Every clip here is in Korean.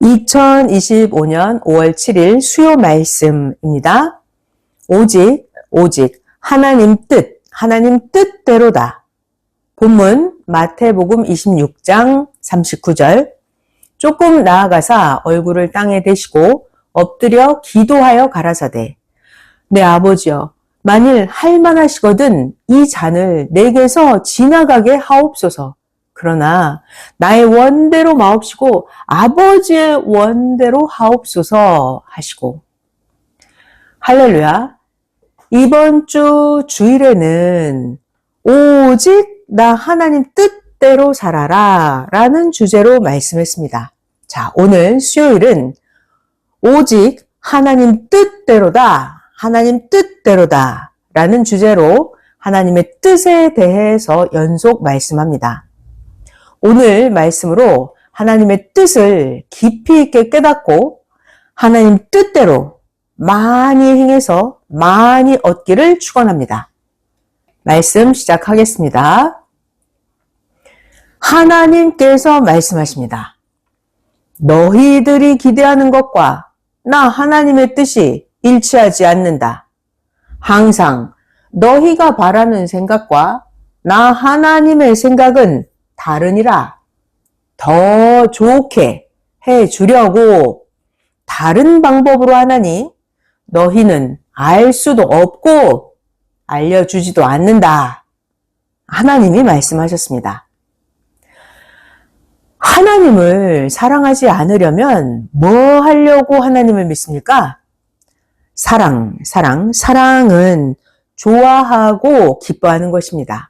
2025년 5월 7일 수요 말씀입니다. 오직 하나님 뜻대로다. 본문 마태복음 26장 39절. 조금 나아가사 얼굴을 땅에 대시고 엎드려 기도하여 가라사대, 내 아버지여, 만일 할만하시거든 이 잔을 내게서 지나가게 하옵소서. 그러나 나의 원대로 마옵시고 아버지의 원대로 하옵소서 하시고. 할렐루야. 이번 주 주일에는 오직 나 하나님 뜻대로 살아라 라는 주제로 말씀했습니다. 자, 오늘 수요일은 오직 하나님 뜻대로다, 하나님 뜻대로다 라는 주제로 하나님의 뜻에 대해서 연속 말씀합니다. 오늘 말씀으로 하나님의 뜻을 깊이 있게 깨닫고 하나님 뜻대로 많이 행해서 많이 얻기를 축원합니다. 말씀 시작하겠습니다. 하나님께서 말씀하십니다. 너희들이 기대하는 것과 나 하나님의 뜻이 일치하지 않는다. 항상 너희가 바라는 생각과 나 하나님의 생각은 다르니라. 더 좋게 해주려고 다른 방법으로 하나니 너희는 알 수도 없고 알려주지도 않는다. 하나님이 말씀하셨습니다. 하나님을 사랑하지 않으려면 뭐 하려고 하나님을 믿습니까? 사랑은 좋아하고 기뻐하는 것입니다.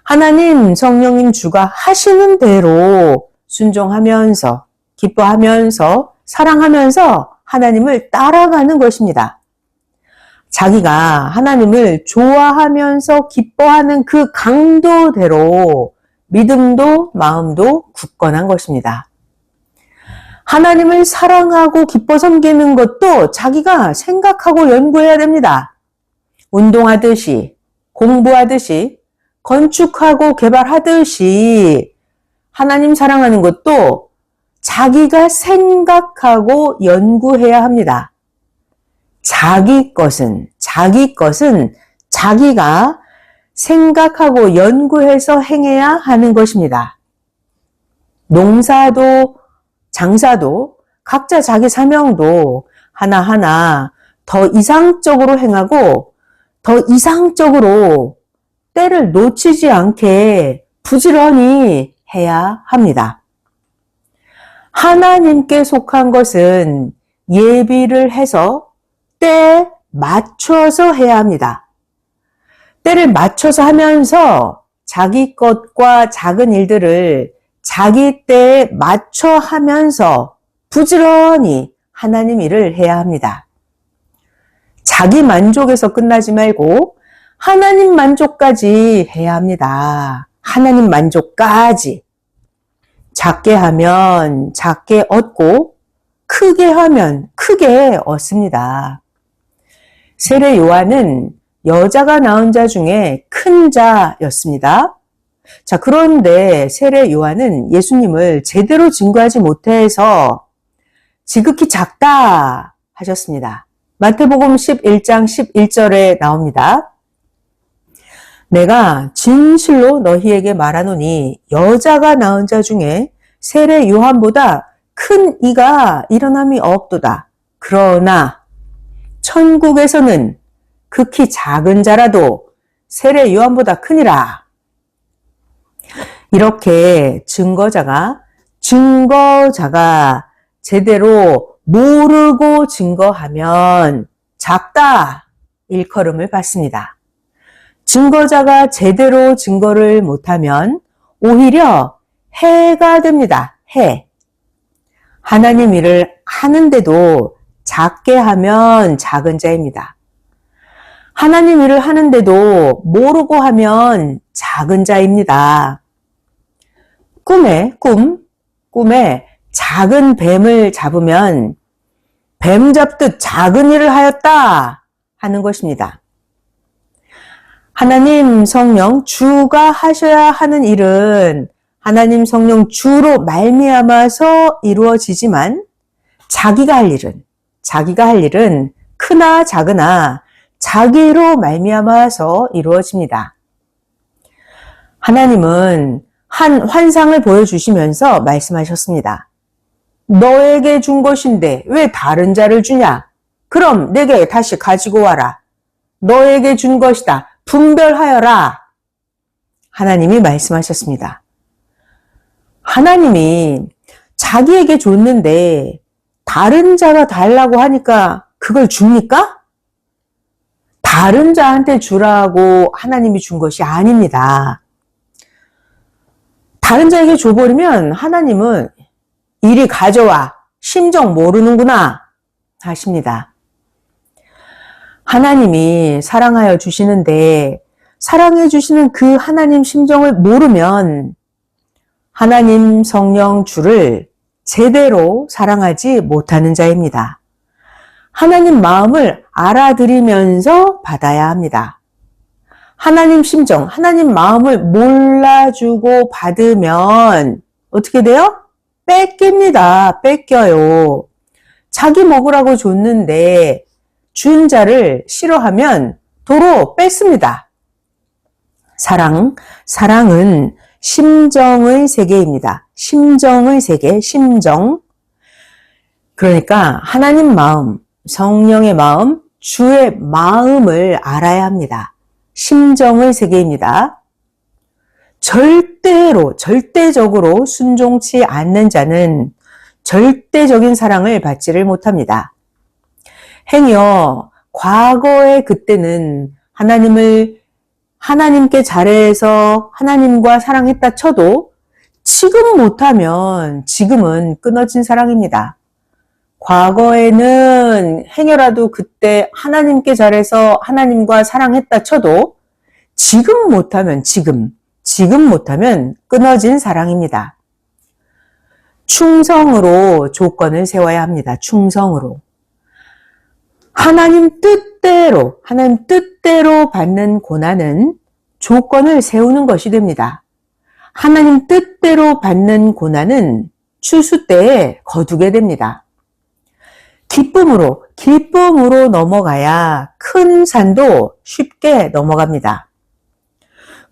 하나님, 성령님 주가 하시는 대로 순종하면서, 기뻐하면서, 사랑하면서 하나님을 따라가는 것입니다. 자기가 하나님을 좋아하면서 기뻐하는 그 강도대로 믿음도 마음도 굳건한 것입니다. 하나님을 사랑하고 기뻐 섬기는 것도 자기가 생각하고 연구해야 됩니다. 운동하듯이, 공부하듯이, 건축하고 개발하듯이 하나님 사랑하는 것도 자기가 생각하고 연구해야 합니다. 자기 것은 자기가 생각하고 연구해서 행해야 하는 것입니다. 농사도 장사도 각자 자기 사명도 하나하나 더 이상적으로 행하고 더 이상적으로 때를 놓치지 않게 부지런히 해야 합니다. 하나님께 속한 것은 예비를 해서 때에 맞춰서 해야 합니다. 때를 맞춰서 하면서 자기 것과 작은 일들을 자기 때에 맞춰 하면서 부지런히 하나님 일을 해야 합니다. 자기 만족에서 끝나지 말고 하나님 만족까지 해야 합니다. 하나님 만족까지. 작게 하면 작게 얻고 크게 하면 크게 얻습니다. 세례 요한은 여자가 낳은 자 중에 큰 자였습니다. 자, 그런데 세례 요한은 예수님을 제대로 증거하지 못해서 지극히 작다 하셨습니다. 마태복음 11장 11절에 나옵니다. 내가 진실로 너희에게 말하노니 여자가 낳은 자 중에 세례 요한보다 큰 이가 일어남이 없도다. 그러나 천국에서는 극히 작은 자라도 세례 요한보다 크니라. 이렇게 증거자가 제대로 모르고 증거하면 작다 일컬음을 받습니다. 증거자가 제대로 증거를 못하면 오히려 해가 됩니다. 해. 하나님 일을 하는데도 작게 하면 작은 자입니다. 하나님 일을 하는데도 모르고 하면 작은 자입니다. 꿈에 작은 뱀을 잡으면 뱀 잡듯 작은 일을 하였다 하는 것입니다. 하나님 성령 주가 하셔야 하는 일은 하나님 성령 주로 말미암아서 이루어지지만 자기가 할 일은 크나 작으나 자기로 말미암아서 이루어집니다. 하나님은 한 환상을 보여주시면서 말씀하셨습니다. 너에게 준 것인데 왜 다른 자를 주냐? 그럼 내게 다시 가지고 와라. 너에게 준 것이다. 분별하여라. 하나님이 말씀하셨습니다. 하나님이 자기에게 줬는데 다른 자가 달라고 하니까 그걸 줍니까? 다른 자한테 주라고 하나님이 준 것이 아닙니다. 다른 자에게 줘버리면 하나님은 이리 가져와. 심정 모르는구나 하십니다. 하나님이 사랑하여 주시는데 사랑해 주시는 그 하나님 심정을 모르면 하나님 성령 주를 제대로 사랑하지 못하는 자입니다. 하나님 마음을 알아들이면서 받아야 합니다. 하나님 심정, 하나님 마음을 몰라주고 받으면 어떻게 돼요? 뺏깁니다. 뺏겨요. 자기 먹으라고 줬는데 준 자를 싫어하면 도로 뺏습니다. 사랑은 심정의 세계입니다. 심정의 세계, 심정. 그러니까 하나님 마음, 성령의 마음, 주의 마음을 알아야 합니다. 심정의 세계입니다. 절대적으로 순종치 않는 자는 절대적인 사랑을 받지를 못합니다. 행여 과거의 그때는 하나님께 잘해서 하나님과 사랑했다 쳐도 지금 못하면 지금은 끊어진 사랑입니다. 과거에는 행여라도 그때 하나님께 잘해서 하나님과 사랑했다 쳐도 지금 못하면 지금 못하면 끊어진 사랑입니다. 충성으로 조건을 세워야 합니다. 충성으로. 하나님 뜻대로 받는 고난은 조건을 세우는 것이 됩니다. 하나님 뜻대로 받는 고난은 추수 때에 거두게 됩니다. 기쁨으로 넘어가야 큰 산도 쉽게 넘어갑니다.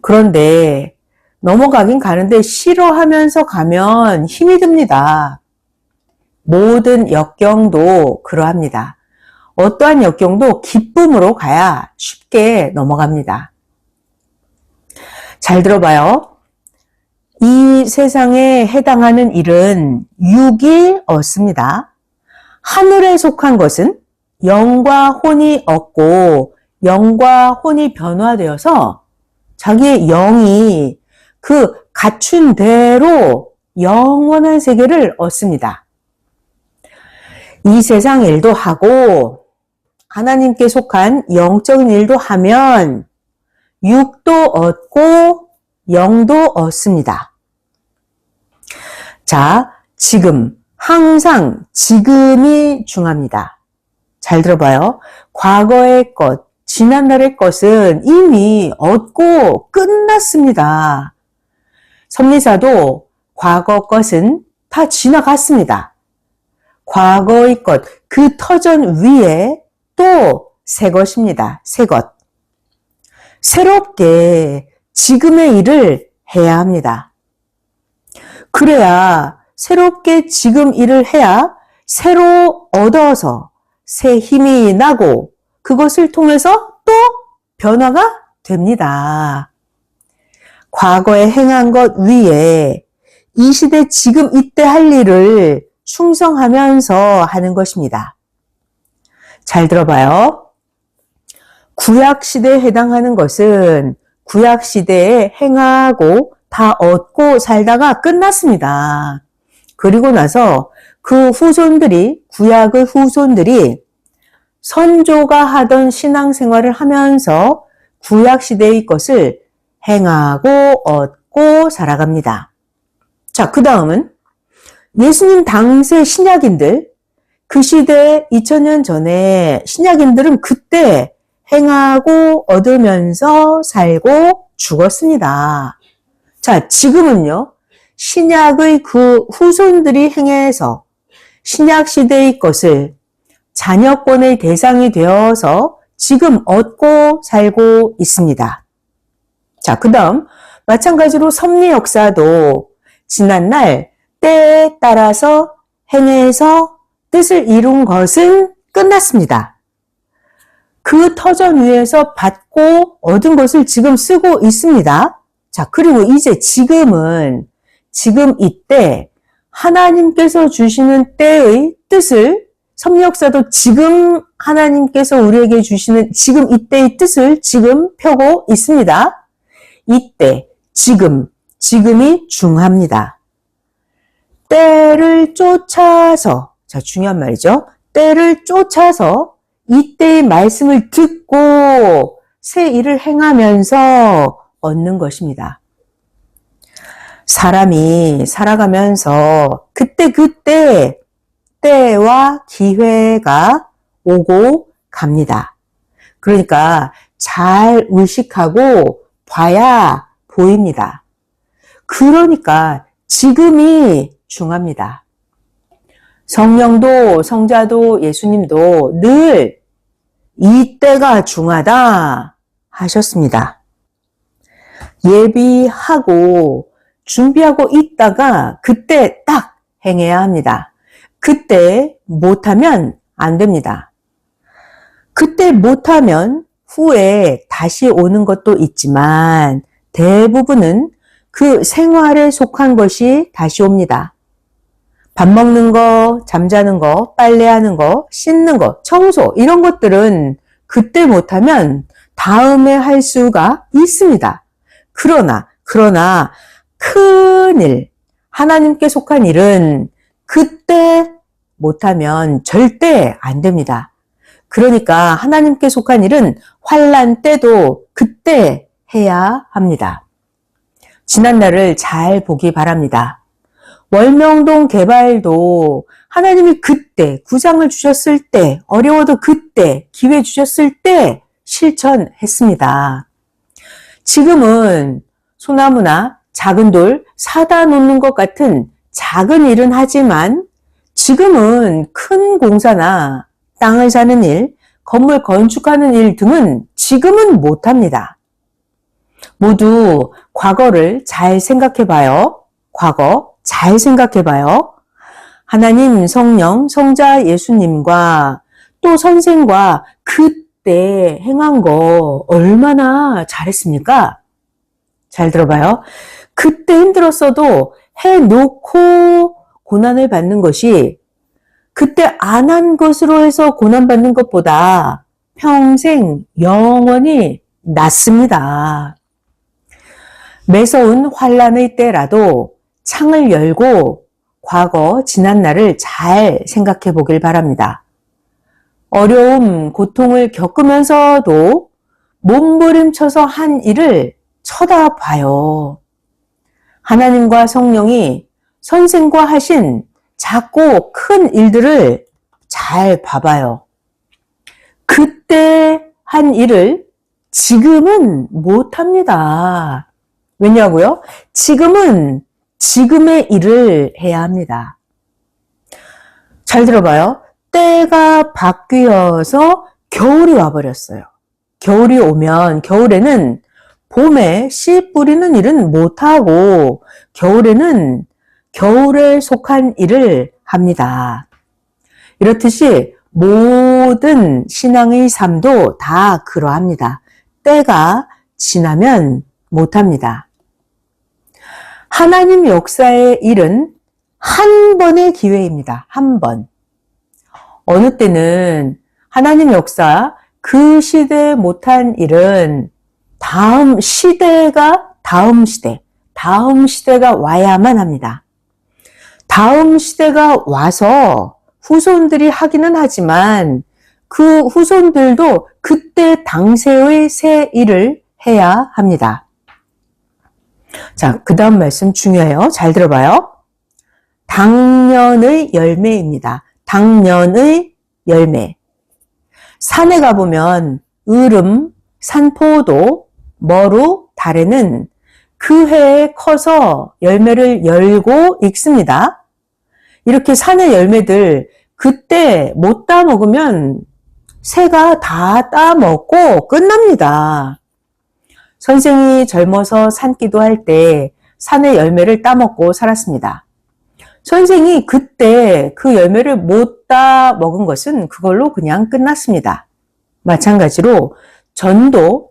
그런데 넘어가긴 가는데 싫어하면서 가면 힘이 듭니다. 모든 역경도 그러합니다. 어떠한 역경도 기쁨으로 가야 쉽게 넘어갑니다. 잘 들어봐요. 이 세상에 해당하는 일은 육이 얻습니다. 하늘에 속한 것은 영과 혼이 얻고 영과 혼이 변화되어서 자기의 영이 그 갖춘 대로 영원한 세계를 얻습니다. 이 세상 일도 하고 하나님께 속한 영적인 일도 하면 육도 얻고 영도 얻습니다. 자, 항상 지금이 중요합니다. 잘 들어봐요. 과거의 것, 지난날의 것은 이미 얻고 끝났습니다. 섭리사도 과거 것은 다 지나갔습니다. 과거의 것, 그 터전 위에 또 새 것입니다. 새 것. 새롭게 지금의 일을 해야 합니다. 그래야 새롭게 지금 일을 해야 새로 얻어서 새 힘이 나고 그것을 통해서 또 변화가 됩니다. 과거에 행한 것 위에 이 시대 지금 이때 할 일을 충성하면서 하는 것입니다. 잘 들어봐요. 구약시대에 해당하는 것은 구약시대에 행하고 다 얻고 살다가 끝났습니다. 그리고 나서 그 구약의 후손들이 선조가 하던 신앙생활을 하면서 구약시대의 것을 행하고 얻고 살아갑니다. 자, 그 다음은 예수님 당시 신약인들, 그 시대 2000년 전에 신약인들은 그때 행하고 얻으면서 살고 죽었습니다. 자, 지금은요. 신약의 그 후손들이 행해서 신약 시대의 것을 자녀권의 대상이 되어서 지금 얻고 살고 있습니다. 자, 그 다음 마찬가지로 섭리 역사도 지난날 때에 따라서 행해서 뜻을 이룬 것은 끝났습니다. 그 터전 위에서 받고 얻은 것을 지금 쓰고 있습니다. 자, 그리고 이제 지금 이때 하나님께서 주시는 때의 뜻을 섭리 역사도 지금 하나님께서 우리에게 주시는 지금 이때의 뜻을 지금 펴고 있습니다. 이때, 지금이 중요합니다. 때를 쫓아서, 자, 중요한 말이죠. 때를 쫓아서 이때의 말씀을 듣고 새 일을 행하면서 얻는 것입니다. 사람이 살아가면서 그때 때와 기회가 오고 갑니다. 그러니까 잘 의식하고 봐야 보입니다. 그러니까 지금이 중요합니다. 성령도 성자도 예수님도 늘 이때가 중요하다 하셨습니다. 예비하고 준비하고 있다가 그때 딱 행해야 합니다. 그때 못하면 안 됩니다. 그때 못하면 후에 다시 오는 것도 있지만 대부분은 그 생활에 속한 것이 다시 옵니다. 밥 먹는 거, 잠자는 거, 빨래하는 거, 씻는 거, 청소 이런 것들은 그때 못하면 다음에 할 수가 있습니다. 그러나 큰 일, 하나님께 속한 일은 그때 못하면 절대 안 됩니다. 그러니까 하나님께 속한 일은 환난 때도 그때 해야 합니다. 지난날을 잘 보기 바랍니다. 월명동 개발도 하나님이 그때 구상을 주셨을 때, 어려워도 그때 기회 주셨을 때 실천했습니다. 지금은 소나무나 작은 돌 사다 놓는 것 같은 작은 일은 하지만 지금은 큰 공사나 땅을 사는 일, 건물 건축하는 일 등은 지금은 못합니다. 모두 과거를 잘 생각해봐요. 과거 잘 생각해봐요. 하나님, 성령, 성자 예수님과 또 선생과 그때 행한 거 얼마나 잘했습니까? 잘 들어봐요. 그때 힘들었어도 해놓고 고난을 받는 것이 그때 안 한 것으로 해서 고난받는 것보다 평생 영원히 낫습니다. 매서운 환난의 때라도 창을 열고 과거 지난 날을 잘 생각해 보길 바랍니다. 어려움, 고통을 겪으면서도 몸부림쳐서 한 일을 쳐다봐요. 하나님과 성령이 선생과 하신 작고 큰 일들을 잘 봐봐요. 그때 한 일을 지금은 못합니다. 왜냐고요? 지금은 지금의 일을 해야 합니다. 잘 들어봐요. 때가 바뀌어서 겨울이 와버렸어요. 겨울이 오면 겨울에는 봄에 씨 뿌리는 일은 못하고 겨울에는 겨울에 속한 일을 합니다. 이렇듯이 모든 신앙의 삶도 다 그러합니다. 때가 지나면 못합니다. 하나님 역사의 일은 한 번의 기회입니다. 한 번. 어느 때는 하나님 역사 그 시대에 못한 일은 다음 시대가 와야만 합니다. 다음 시대가 와서 후손들이 하기는 하지만 그 후손들도 그때 당세의 새 일을 해야 합니다. 자, 그 다음 말씀 중요해요. 잘 들어봐요. 당년의 열매입니다. 당년의 열매. 산에 가보면 으름, 산포도, 머루, 달에는 그 해에 커서 열매를 열고 익습니다. 이렇게 산의 열매들 그때 못 따먹으면 새가 다 따먹고 끝납니다. 선생이 젊어서 산기도 할 때 산의 열매를 따먹고 살았습니다. 선생이 그때 그 열매를 못 따먹은 것은 그걸로 그냥 끝났습니다. 마찬가지로 전도도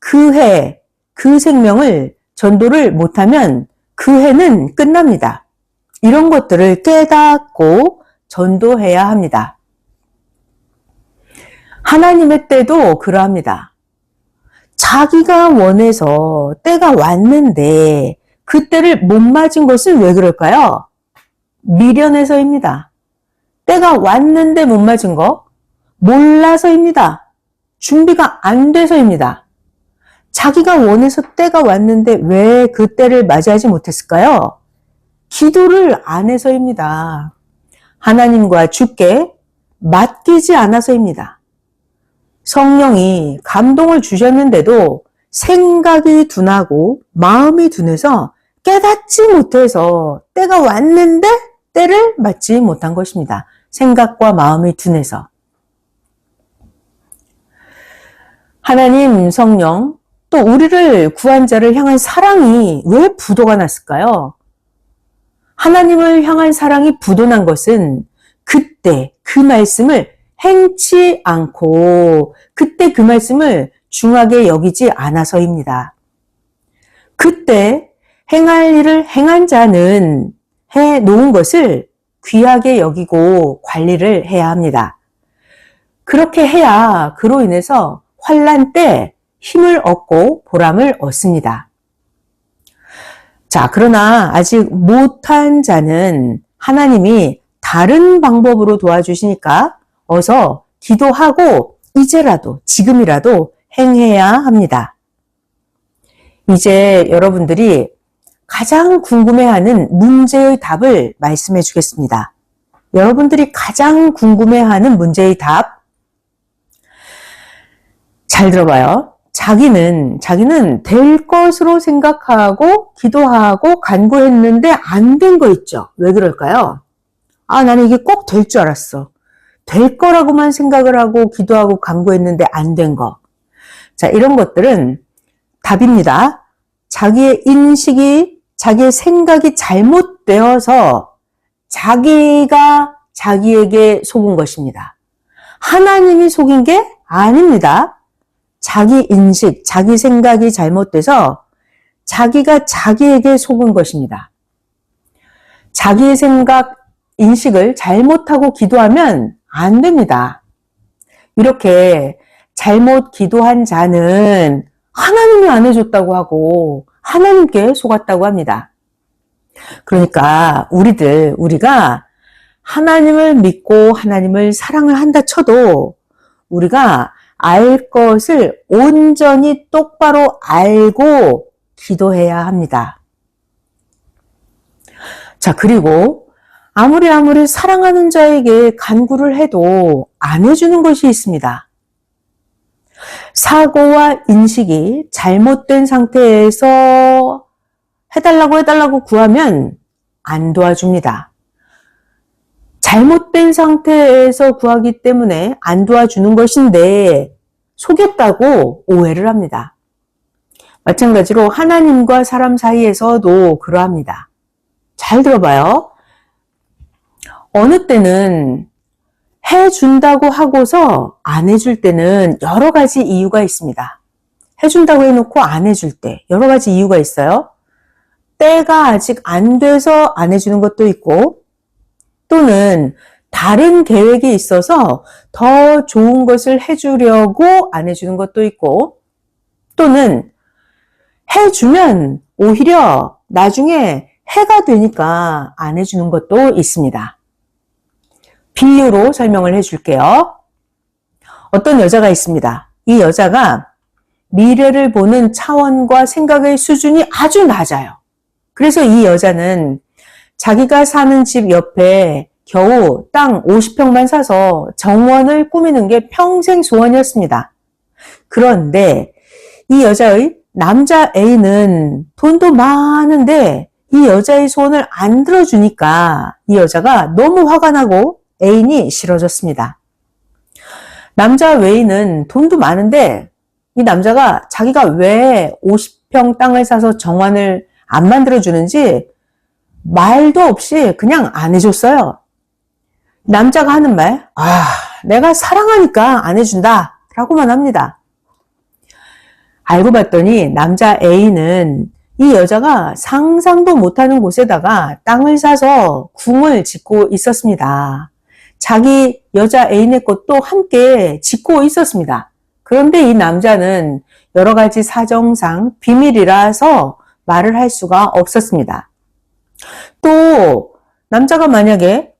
그 해, 그 생명을 전도를 못하면 그 해는 끝납니다. 이런 것들을 깨닫고 전도해야 합니다. 하나님의 때도 그러합니다. 자기가 원해서 때가 왔는데 그 때를 못 맞은 것은 왜 그럴까요? 미련해서입니다. 때가 왔는데 못 맞은 거 몰라서입니다. 준비가 안 돼서입니다. 자기가 원해서 때가 왔는데 왜 그 때를 맞이하지 못했을까요? 기도를 안 해서입니다. 하나님과 주께 맡기지 않아서입니다. 성령이 감동을 주셨는데도 생각이 둔하고 마음이 둔해서 깨닫지 못해서 때가 왔는데 때를 맞지 못한 것입니다. 생각과 마음이 둔해서. 하나님, 성령, 또 우리를 구한 자를 향한 사랑이 왜 부도가 났을까요? 하나님을 향한 사랑이 부도난 것은 그때 그 말씀을 행치 않고 그때 그 말씀을 중하게 여기지 않아서입니다. 그때 행할 일을 행한 자는 해 놓은 것을 귀하게 여기고 관리를 해야 합니다. 그렇게 해야 그로 인해서 환난 때 힘을 얻고 보람을 얻습니다. 자, 그러나 아직 못한 자는 하나님이 다른 방법으로 도와주시니까 어서 기도하고 이제라도 지금이라도 행해야 합니다. 이제 여러분들이 가장 궁금해하는 문제의 답을 말씀해 주겠습니다. 여러분들이 가장 궁금해하는 문제의 답, 잘 들어봐요. 자기는 될 것으로 생각하고 기도하고 간구했는데 안 된 거 있죠. 왜 그럴까요? 나는 이게 꼭 될 줄 알았어. 될 거라고만 생각을 하고 기도하고 간구했는데 안 된 거. 자, 이런 것들은 답입니다. 자기의 인식이, 자기의 생각이 잘못되어서 자기가 자기에게 속은 것입니다. 하나님이 속인 게 아닙니다. 자기 인식, 자기 생각이 잘못돼서 자기가 자기에게 속은 것입니다. 자기의 생각, 인식을 잘못하고 기도하면 안 됩니다. 이렇게 잘못 기도한 자는 하나님이 안 해줬다고 하고 하나님께 속았다고 합니다. 그러니까 우리가 하나님을 믿고 하나님을 사랑을 한다 쳐도 우리가 알 것을 온전히 똑바로 알고 기도해야 합니다. 자, 그리고 아무리 사랑하는 자에게 간구를 해도 안 해주는 것이 있습니다. 사고와 인식이 잘못된 상태에서 해달라고 구하면 안 도와줍니다. 잘못된 상태에서 구하기 때문에 안 도와주는 것인데 속였다고 오해를 합니다. 마찬가지로 하나님과 사람 사이에서도 그러합니다. 잘 들어봐요. 어느 때는 해준다고 하고서 안 해줄 때는 여러 가지 이유가 있습니다. 해준다고 해놓고 안 해줄 때 여러 가지 이유가 있어요. 때가 아직 안 돼서 안 해주는 것도 있고 또는 다른 계획이 있어서 더 좋은 것을 해주려고 안 해주는 것도 있고 또는 해주면 오히려 나중에 해가 되니까 안 해주는 것도 있습니다. 비유로 설명을 해줄게요. 어떤 여자가 있습니다. 이 여자가 미래를 보는 차원과 생각의 수준이 아주 낮아요. 그래서 이 여자는 자기가 사는 집 옆에 겨우 땅 50평만 사서 정원을 꾸미는 게 평생 소원이었습니다. 그런데 이 여자의 남자 A는 돈도 많은데 이 여자의 소원을 안 들어주니까 이 여자가 너무 화가 나고 애인이 싫어졌습니다. 남자 A는 돈도 많은데 이 남자가 자기가 왜 50평 땅을 사서 정원을 안 만들어주는지 말도 없이 그냥 안 해줬어요. 남자가 하는 말, 내가 사랑하니까 안 해준다 라고만 합니다. 알고 봤더니 남자 A는 이 여자가 상상도 못하는 곳에다가 땅을 사서 궁을 짓고 있었습니다. 자기 여자 애인의 것도 함께 짓고 있었습니다. 그런데 이 남자는 여러 가지 사정상 비밀이라서 말을 할 수가 없었습니다. 또 남자가 만약에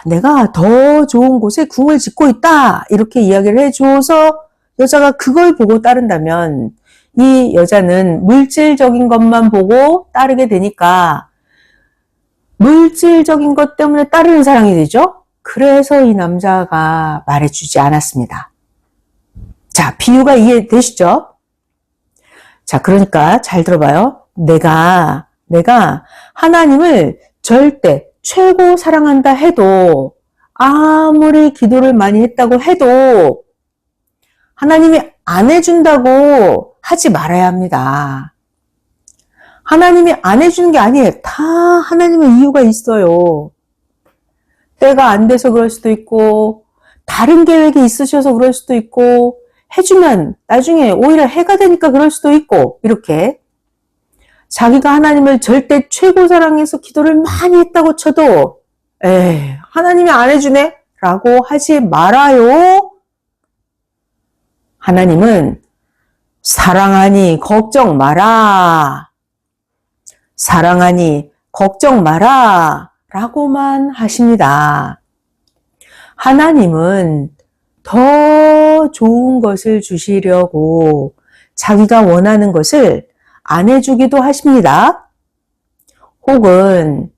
내가 더 좋은 곳에 궁을 짓고 있다 이렇게 이야기를 해줘서 여자가 그걸 보고 따른다면 이 여자는 물질적인 것만 보고 따르게 되니까 물질적인 것 때문에 따르는 사랑이 되죠. 그래서 이 남자가 말해주지 않았습니다. 자, 비유가 이해되시죠? 자, 그러니까 잘 들어봐요. 내가 하나님을 절대 최고 사랑한다 해도 아무리 기도를 많이 했다고 해도 하나님이 안 해준다고 하지 말아야 합니다. 하나님이 안 해주는 게 아니에요. 다 하나님의 이유가 있어요. 때가 안 돼서 그럴 수도 있고 다른 계획이 있으셔서 그럴 수도 있고 해주면 나중에 오히려 해가 되니까 그럴 수도 있고 이렇게 자기가 하나님을 절대 최고 사랑해서 기도를 많이 했다고 쳐도 하나님이 안 해주네? 라고 하지 말아요. 하나님은 사랑하니 걱정 마라. 사랑하니 걱정 마라. 라고만 하십니다. 하나님은 더 좋은 것을 주시려고 자기가 원하는 것을 안 해주기도 하십니다. 혹은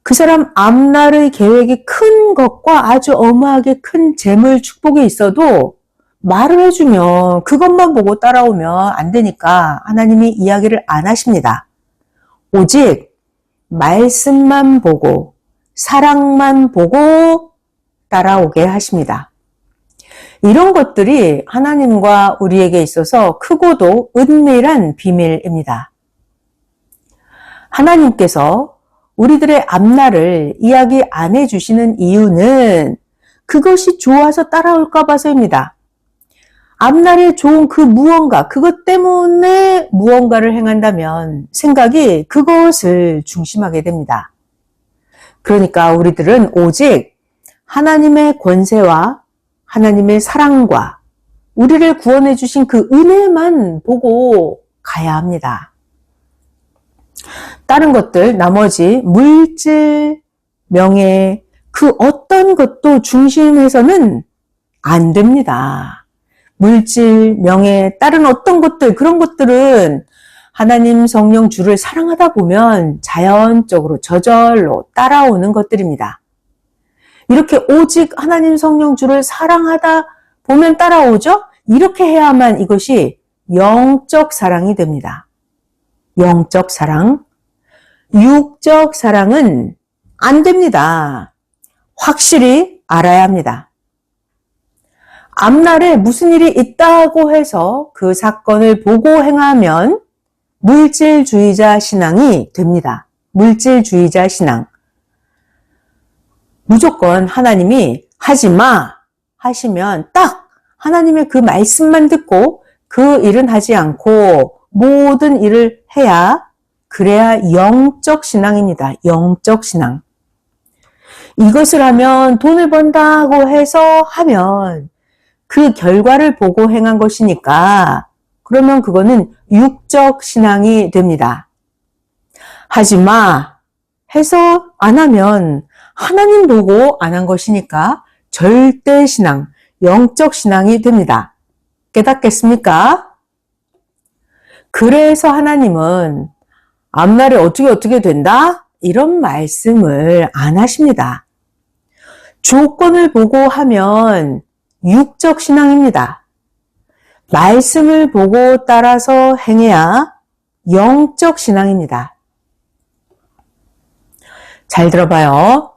그 사람 앞날의 계획이 큰 것과 아주 어마하게 큰 재물 축복이 있어도 말을 해주면 그것만 보고 따라오면 안 되니까 하나님이 이야기를 안 하십니다. 오직 말씀만 보고 사랑만 보고 따라오게 하십니다. 이런 것들이 하나님과 우리에게 있어서 크고도 은밀한 비밀입니다. 하나님께서 우리들의 앞날을 이야기 안 해주시는 이유는 그것이 좋아서 따라올까 봐서입니다. 앞날에 좋은 그 무언가, 그것 때문에 무언가를 행한다면 생각이 그것을 중심하게 됩니다. 그러니까 우리들은 오직 하나님의 권세와 하나님의 사랑과 우리를 구원해 주신 그 은혜만 보고 가야 합니다. 다른 것들, 나머지 물질, 명예, 그 어떤 것도 중심해서는 안 됩니다. 물질, 명예, 다른 어떤 것들, 그런 것들은 하나님 성령 주를 사랑하다 보면 자연적으로 저절로 따라오는 것들입니다. 이렇게 오직 하나님 성령 주를 사랑하다 보면 따라오죠? 이렇게 해야만 이것이 영적 사랑이 됩니다. 영적 사랑. 육적 사랑은 안 됩니다. 확실히 알아야 합니다. 앞날에 무슨 일이 있다고 해서 그 사건을 보고 행하면 물질주의자 신앙이 됩니다. 물질주의자 신앙. 무조건 하나님이 하지 마 하시면 딱 하나님의 그 말씀만 듣고 그 일은 하지 않고 모든 일을 해야 그래야 영적 신앙입니다. 영적 신앙. 이것을 하면 돈을 번다고 해서 하면 그 결과를 보고 행한 것이니까 그러면 그거는 육적 신앙이 됩니다. 하지 마 해서 안 하면 하나님 보고 안 한 것이니까 절대 신앙, 영적 신앙이 됩니다. 깨닫겠습니까? 그래서 하나님은 앞날에 어떻게 된다? 이런 말씀을 안 하십니다. 조건을 보고 하면 육적 신앙입니다. 말씀을 보고 따라서 행해야 영적 신앙입니다. 잘 들어봐요.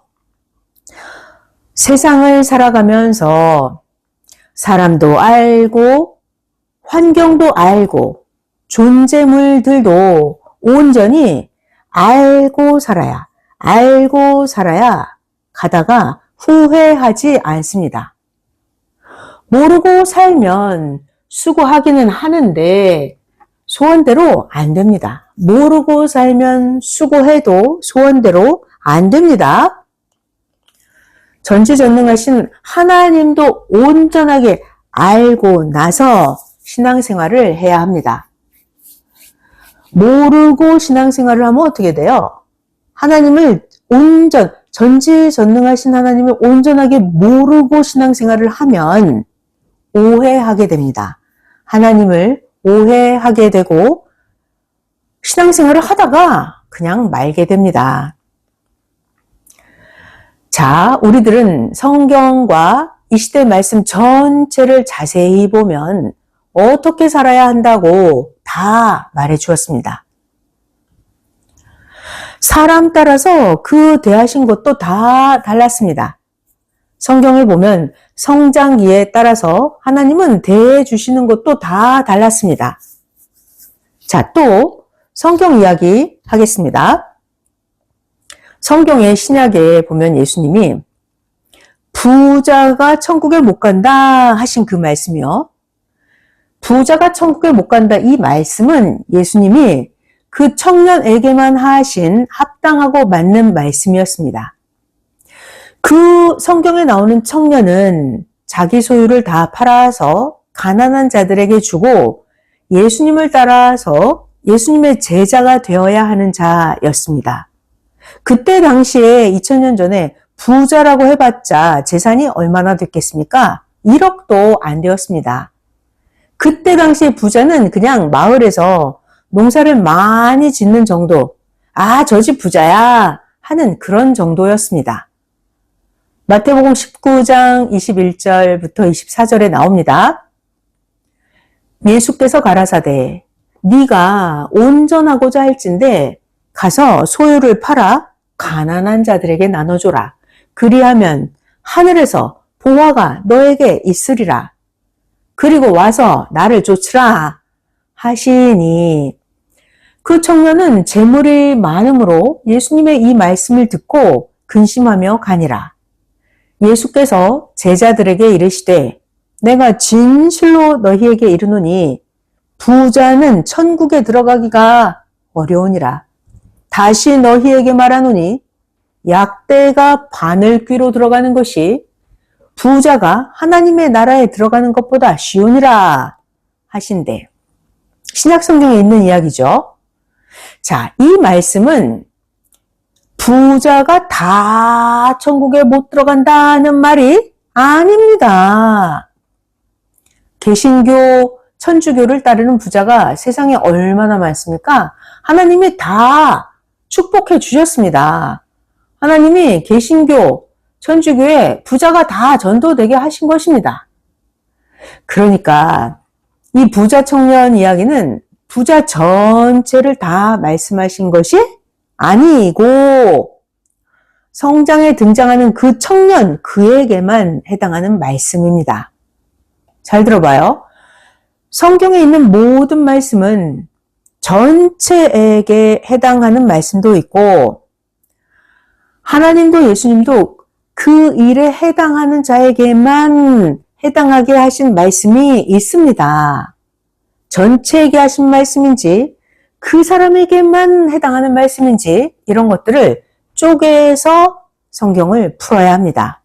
세상을 살아가면서 사람도 알고 환경도 알고 존재물들도 온전히 알고 살아야 가다가 후회하지 않습니다. 모르고 살면 수고하기는 하는데 소원대로 안 됩니다. 모르고 살면 수고해도 소원대로 안 됩니다. 전지전능하신 하나님도 온전하게 알고 나서 신앙생활을 해야 합니다. 모르고 신앙생활을 하면 어떻게 돼요? 하나님을 전지전능하신 하나님을 온전하게 모르고 신앙생활을 하면 오해하게 됩니다. 하나님을 오해하게 되고 신앙생활을 하다가 그냥 말게 됩니다. 자, 우리들은 성경과 이 시대 말씀 전체를 자세히 보면 어떻게 살아야 한다고 다 말해 주었습니다. 사람 따라서 그 대하신 것도 다 달랐습니다. 성경을 보면 성장기에 따라서 하나님은 대해 주시는 것도 다 달랐습니다. 자, 또 성경 이야기 하겠습니다. 성경의 신약에 보면 예수님이 부자가 천국에 못 간다 하신 그 말씀이요. 부자가 천국에 못 간다 이 말씀은 예수님이 그 청년에게만 하신 합당하고 맞는 말씀이었습니다. 그 성경에 나오는 청년은 자기 소유를 다 팔아서 가난한 자들에게 주고 예수님을 따라서 예수님의 제자가 되어야 하는 자였습니다. 그때 당시에 2000년 전에 부자라고 해봤자 재산이 얼마나 됐겠습니까? 1억도 안 되었습니다. 그때 당시에 부자는 그냥 마을에서 농사를 많이 짓는 정도, 저 집 부자야 하는 그런 정도였습니다. 마태복음 19장 21절부터 24절에 나옵니다. 예수께서 가라사대 네가 온전하고자 할진대 가서 소유를 팔아 가난한 자들에게 나눠줘라. 그리하면 하늘에서 보화가 너에게 있으리라. 그리고 와서 나를 쫓으라 하시니 그 청년은 재물이 많음으로 예수님의 이 말씀을 듣고 근심하며 가니라. 예수께서 제자들에게 이르시되 내가 진실로 너희에게 이르노니 부자는 천국에 들어가기가 어려우니라. 다시 너희에게 말하노니 약대가 바늘귀로 들어가는 것이 부자가 하나님의 나라에 들어가는 것보다 쉬우니라 하신대. 신약성경에 있는 이야기죠. 자, 이 말씀은 부자가 다 천국에 못 들어간다는 말이 아닙니다. 개신교, 천주교를 따르는 부자가 세상에 얼마나 많습니까? 하나님이 다 축복해 주셨습니다. 하나님이 개신교, 천주교에 부자가 다 전도되게 하신 것입니다. 그러니까 이 부자 청년 이야기는 부자 전체를 다 말씀하신 것이 아니고 성장에 등장하는 그 청년, 그에게만 해당하는 말씀입니다. 잘 들어봐요. 성경에 있는 모든 말씀은 전체에게 해당하는 말씀도 있고 하나님도 예수님도 그 일에 해당하는 자에게만 해당하게 하신 말씀이 있습니다. 전체에게 하신 말씀인지 그 사람에게만 해당하는 말씀인지 이런 것들을 쪼개서 성경을 풀어야 합니다.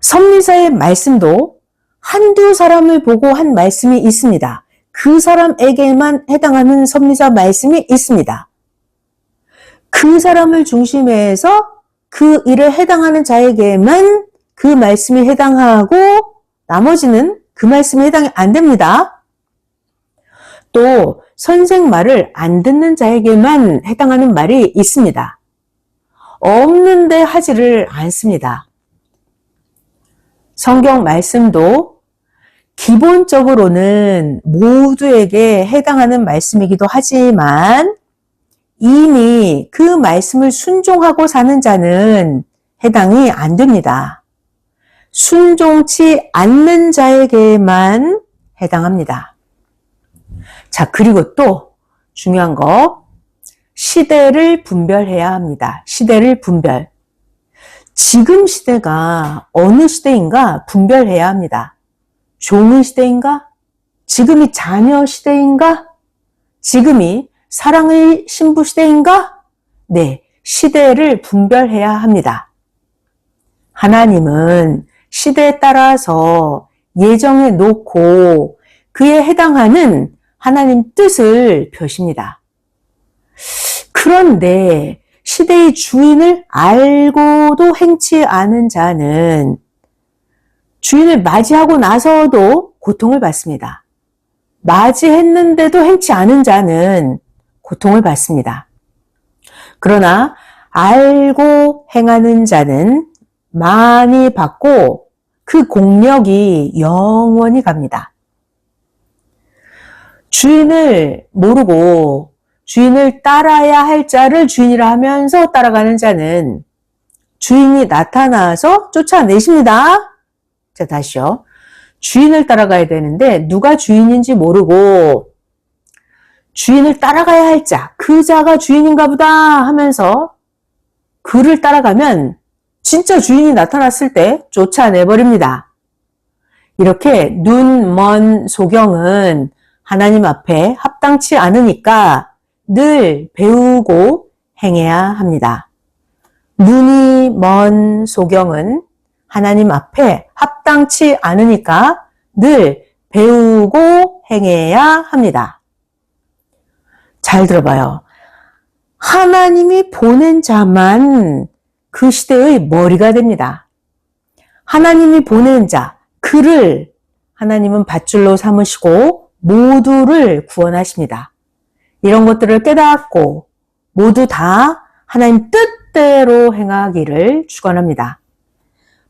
섭리사의 말씀도 한두 사람을 보고 한 말씀이 있습니다. 그 사람에게만 해당하는 섭리사 말씀이 있습니다. 그 사람을 중심해서 그 일에 해당하는 자에게만 그 말씀이 해당하고 나머지는 그 말씀이 해당이 안 됩니다. 또 선생 말을 안 듣는 자에게만 해당하는 말이 있습니다. 없는데 하지를 않습니다. 성경 말씀도 기본적으로는 모두에게 해당하는 말씀이기도 하지만 이미 그 말씀을 순종하고 사는 자는 해당이 안 됩니다. 순종치 않는 자에게만 해당합니다. 자, 그리고 또 중요한 거, 시대를 분별해야 합니다. 시대를 분별. 지금 시대가 어느 시대인가 분별해야 합니다. 종의 시대인가? 지금이 자녀 시대인가? 지금이 사랑의 신부 시대인가? 네, 시대를 분별해야 합니다. 하나님은 시대에 따라서 예정해 놓고 그에 해당하는 하나님 뜻을 펴십니다. 그런데 시대의 주인을 알고도 행치 않은 자는 주인을 맞이하고 나서도 고통을 받습니다. 맞이했는데도 행치 않은 자는 고통을 받습니다. 그러나 알고 행하는 자는 많이 받고 그 공력이 영원히 갑니다. 주인을 모르고 주인을 따라야 할 자를 주인이라 하면서 따라가는 자는 주인이 나타나서 쫓아내십니다. 자, 다시요. 주인을 따라가야 되는데 누가 주인인지 모르고 주인을 따라가야 할 자, 그 자가 주인인가 보다 하면서 그를 따라가면 진짜 주인이 나타났을 때 쫓아내버립니다. 이렇게 눈 먼 소경은 하나님 앞에 합당치 않으니까 늘 배우고 행해야 합니다. 눈이 먼 소경은 하나님 앞에 합당치 않으니까 늘 배우고 행해야 합니다. 잘 들어봐요. 하나님이 보낸 자만 그 시대의 머리가 됩니다. 하나님이 보낸 자, 그를 하나님은 밧줄로 삼으시고 모두를 구원하십니다. 이런 것들을 깨닫고 모두 다 하나님 뜻대로 행하기를 축원합니다.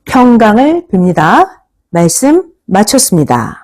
평강을 빕니다. 말씀 마쳤습니다.